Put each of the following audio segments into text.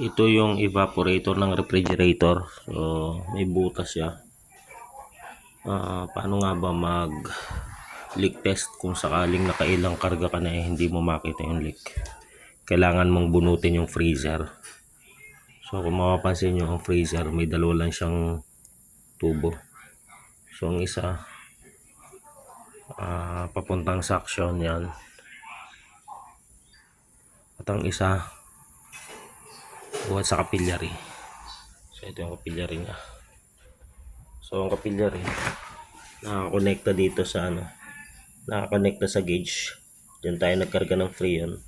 Ito yung evaporator ng refrigerator. So, may butas siya. Paano nga ba mag leak test kung sakaling nakailang karga ka na hindi mo makita yung leak? Kailangan mong bunutin yung freezer. So, kung mapapansin nyo, ang freezer may dalawa lang siyang tubo. So, ang isa papuntang suction yan. At ang isa buhat sa capillary. So, ito yung capillary niya. So, ang capillary nakakonekta dito sa nakakonekta sa gauge. Diyan tayo nagkarga ng freon.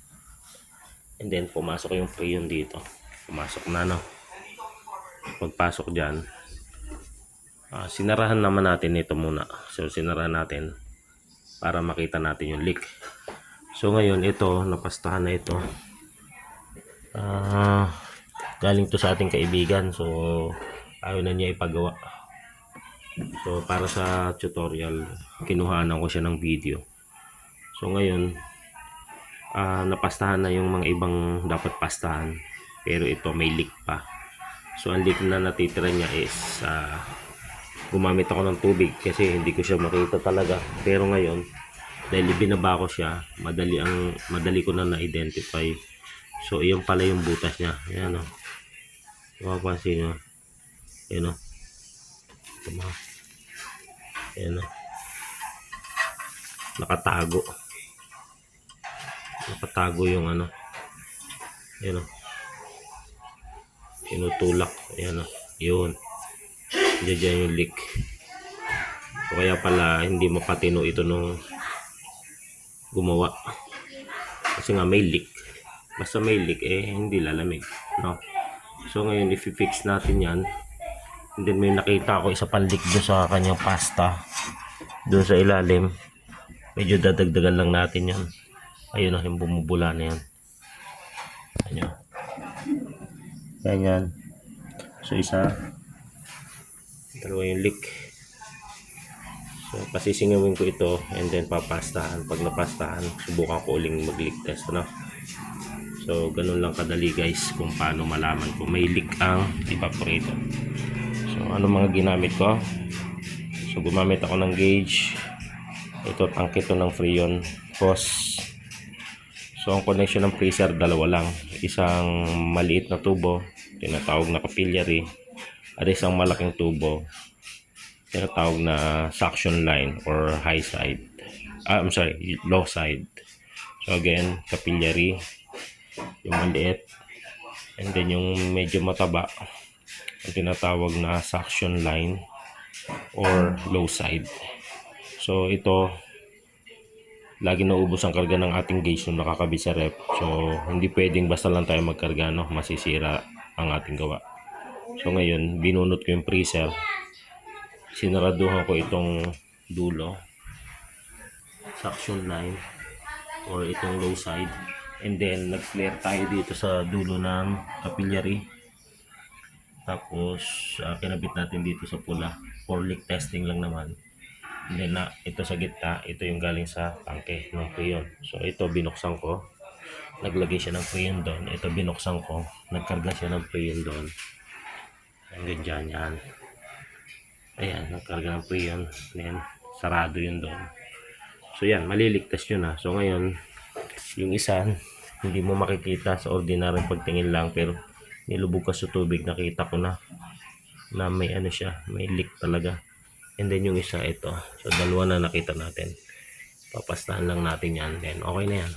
And then, pumasok yung freon dito. Pumasok na, pagpasok dyan, sinarahan naman natin ito muna. So, sinarahan natin para makita natin yung leak. So, ngayon, ito, napastahan na ito. Galing to sa ating kaibigan. So, ayaw na niya ipagawa. So, para sa tutorial, kinuhanan ko siya ng video. So, ngayon, napastahan na yung mga ibang dapat pastahan. Pero ito, may leak pa. So, ang leak na natitira niya is, gumamit ako ng tubig kasi hindi ko siya makita talaga. Pero ngayon, dahil binaba ko siya, madali ko na na-identify. So, iyon pala yung butas niya. Ayan, o. Mapapansin nyo. Ayan, o. Ayan, o. Nakatago yung ayan, o. Tinutulak. Ayan, o. Yun. Diyan yung leak. So, kaya pala hindi mapatino ito nung gumawa. Kasi nga may leak. Basta may leak, hindi lalamig, no? So, ngayon, i-fix natin yan. And then, may nakita ako isa pang leak doon sa kanyang pasta. Doon sa ilalim. Medyo dadagdagan lang natin yan. Ayun na, yung bumubula na yan. Ayan. Ganyan. So, dalawa yung leak. So, pasisingawin ko ito and then papastahan. Pag napastahan, subukan ko uling mag-leak test, no? So, ganun lang kadali guys kung paano malaman kung may leak ang evaporator. So, ano mga ginamit ko? So, gumamit ako ng gauge. Ito, tangke to ng freon hose. So, ang connection ng freezer, dalawa lang. Isang maliit na tubo, tinatawag na capillary, at isang malaking tubo, tinatawag na suction line or high side. Low side. So, again, capillary, yung maliit, and then yung medyo mataba, ang tinatawag na suction line or low side. So, ito, lagi naubos ang karga ng ating gauge nung nakakabit sa ref. So, hindi pwedeng basta lang tayo magkarga, no? Masisira ang ating gawa. So, ngayon, binunot ko yung freezer. Sinaraduhan ko itong dulo, suction line, or itong low side. And then, nag-flare tayo dito sa dulo ng capillary. Tapos, kinabit natin dito sa pula. For leak testing lang naman. And then, ito sa gitna, ito yung galing sa tangke ng freon. So, ito binuksan ko. Naglagay siya ng freon doon. Ito binuksan ko. Nagkarga siya ng freon doon. Hanggang dyan yan. Ayan, nagkarga ng freon. Then, sarado yun doon. So, yan, maliligtas yun na. So, ngayon, yung isa, hindi mo makikita sa ordinaryong pagtingin lang. Pero, nilubog ka sa tubig, nakita ko na may siya, may leak talaga. And then yung isa ito. So, dalawa na nakita natin. Papastahan lang natin yan. Then, okay na yan.